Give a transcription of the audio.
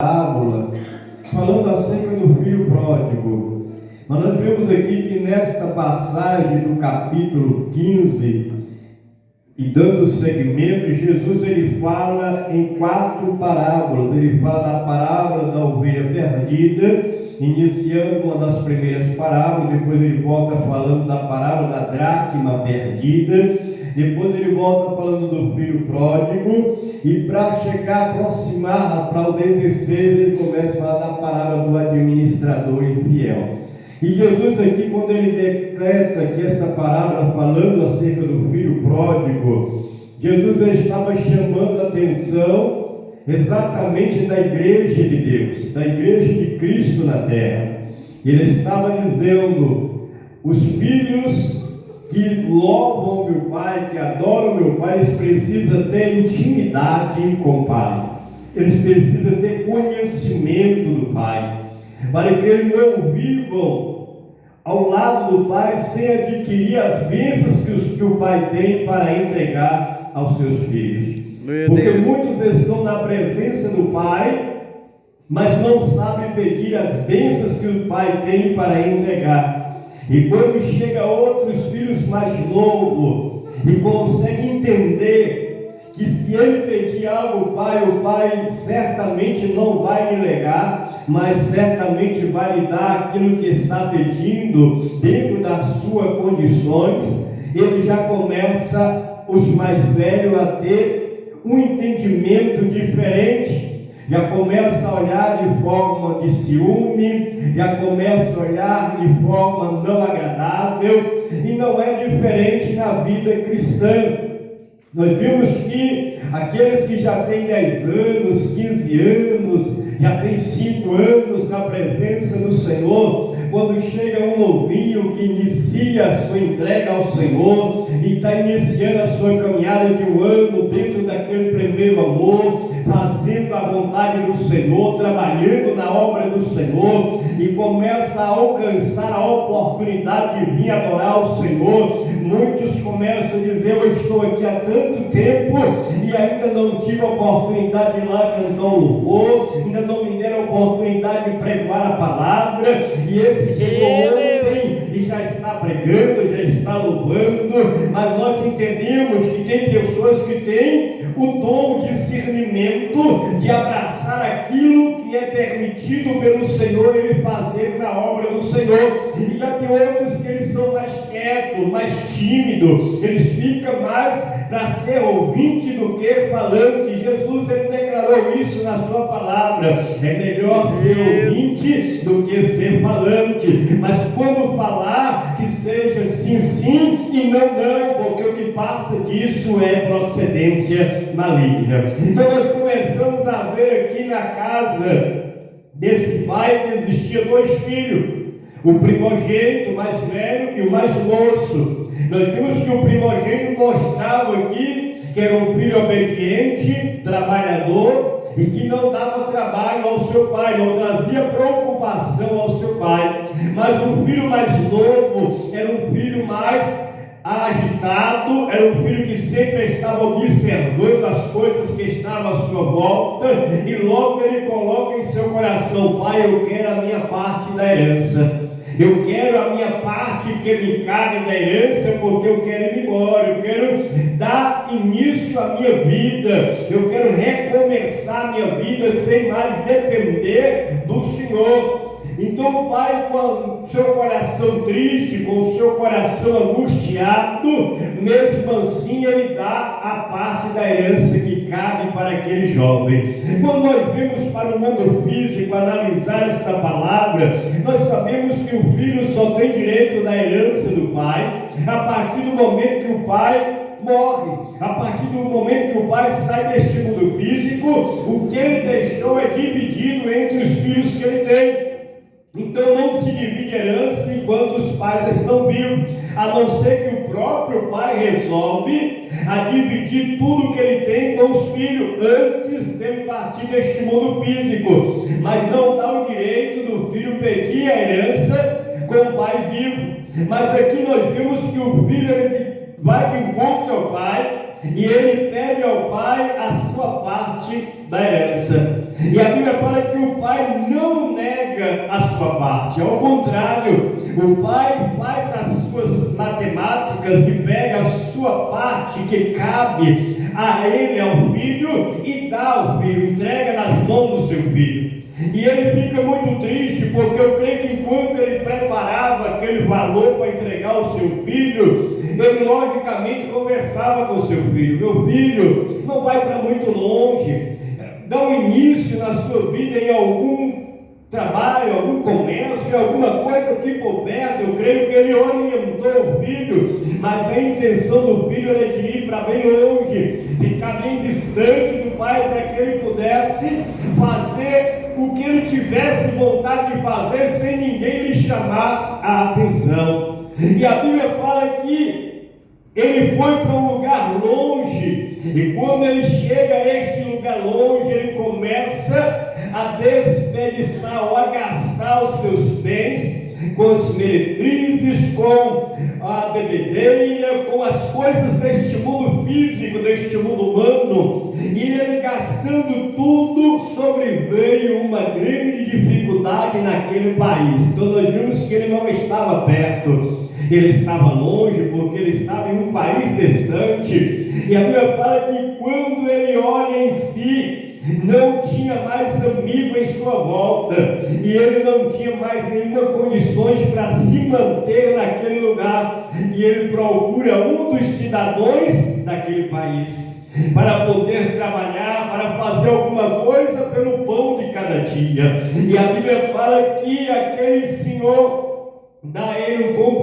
Parábola falando acerca do filho pródigo. Mas nós vemos aqui que nesta passagem do capítulo 15 e dando segmento, Jesus ele fala em 4 parábolas. Ele fala da parábola da ovelha perdida, iniciando uma das primeiras parábolas. Depois ele volta falando da parábola da dracma perdida. Depois ele volta falando do filho pródigo, e para chegar, aproximar para o 16, ele começa a falar da parábola do administrador infiel. E Jesus aqui, quando ele decreta que essa parábola falando acerca do filho pródigo, Jesus estava chamando a atenção exatamente da igreja de Deus, da igreja de Cristo na terra. Ele estava dizendo: os filhos que louvam o meu Pai, que adoram o meu Pai, eles precisam ter intimidade com o Pai, eles precisam ter conhecimento do Pai, para que eles não vivam ao lado do Pai sem adquirir as bênçãos que o Pai tem para entregar aos seus filhos. Porque muitos estão na presença do Pai, mas não sabem pedir as bênçãos que o Pai tem para entregar. E quando chega outros filhos mais novos e consegue entender que se ele pedir algo ao o Pai certamente não vai lhe negar, mas certamente vai lhe dar aquilo que está pedindo dentro das suas condições, ele já começa, os mais velhos, a ter um entendimento diferente. Já começa a olhar de forma de ciúme, já começa a olhar de forma não agradável, e não é diferente na vida cristã. Nós vimos que aqueles que já têm 10 anos, 15 anos, já têm 5 anos na presença do Senhor, quando chega um novinho que inicia a sua entrega ao Senhor e está iniciando a sua caminhada de um ano dentro daquele primeiro amor, fazendo a vontade do Senhor, trabalhando na obra do Senhor, e começa a alcançar a oportunidade de vir adorar o Senhor, muitos começam a dizer: eu estou aqui há tanto tempo e ainda não tive a oportunidade de ir lá cantar um louvor, ainda não me deram a oportunidade de pregar a palavra, e esse chegou ontem e já está pregando, já está louvando. Mas nós entendemos que tem pessoas que têm o dom, o discernimento de abraçar aquilo que é permitido pelo Senhor ele fazer na obra do Senhor, e já tem outros que eles são mais quietos, mais tímidos, eles ficam mais para ser ouvinte do que falante. Jesus ele declarou isso na sua palavra: é melhor ser ouvinte do que ser falante, mas quando falar, que seja sim, sim e não, não, porque o que passa disso é procedência maligna. Então nós começamos a ver aqui na casa desse pai que existia 2 filhos, o primogênito mais velho e o mais moço. Nós vimos que o primogênito mostrava aqui que era um filho obediente, trabalhador, e que não dava trabalho ao seu pai, não trazia preocupação ao seu pai. Mas o filho mais novo era um filho mais agitado, era um filho que sempre estava observando as coisas que estavam à sua volta, e logo ele coloca em seu coração: pai, eu quero a minha parte da herança, eu quero a minha parte que me cabe da herança, porque eu quero ir embora, eu quero dar início à minha vida, eu quero recomeçar a minha vida sem mais depender do Senhor. Então o pai, com o seu coração triste, com o seu coração angustiado, mesmo assim ele dá a parte da herança que cabe para aquele jovem. Quando nós vemos para o mundo físico analisar esta palavra, nós sabemos que o filho só tem direito da herança do pai a partir do momento que o pai morre. A partir do momento que o pai sai deste mundo físico, o que ele deixou é dividido entre os filhos que ele tem. Então não se divide herança enquanto os pais estão vivos, a não ser que o próprio pai resolve a dividir tudo que ele tem com os filhos antes dele partir deste mundo físico, mas não dá o direito do filho pedir a herança com o pai vivo. Mas aqui nós vimos que o filho ele vai de encontro ao pai, e ele pede ao pai a sua parte da herança. E a Bíblia fala que o pai não nega a sua parte, ao contrário, o pai faz as suas matemáticas e pega a sua parte que cabe a ele, ao filho, e dá ao filho, entrega nas mãos do seu filho. E ele fica muito triste, porque eu creio que enquanto ele preparava aquele valor para entregar ao seu filho, ele logicamente conversava com o seu filho: meu filho, não vai para muito longe, dá um início na sua vida em algum trabalho, algum comércio, alguma coisa aqui por perto. Eu creio que ele orientou o filho, mas a intenção do filho era de ir para bem longe, ficar bem distante do pai, para que ele pudesse fazer o que ele tivesse vontade de fazer, sem ninguém lhe chamar a atenção. E a Bíblia fala que ele foi para um lugar longe, e quando ele chega a este lugar longe, ele começa a desperdiçar ou a gastar os seus bens com as meretrizes, com a bebedeira, com as coisas deste mundo físico, deste mundo humano. E ele gastando tudo, sobreveio uma grande dificuldade naquele país. Então nós vimos que ele não estava perto, ele estava longe, porque ele estava em um país distante. E a Bíblia fala que quando ele olha em si, não tinha mais amigo em sua volta, e ele não tinha mais nenhuma condições para se manter naquele lugar, e ele procura um dos cidadãos daquele país para poder trabalhar, para fazer alguma coisa pelo pão de cada dia. E a Bíblia fala que aquele senhor dá a ele um compromisso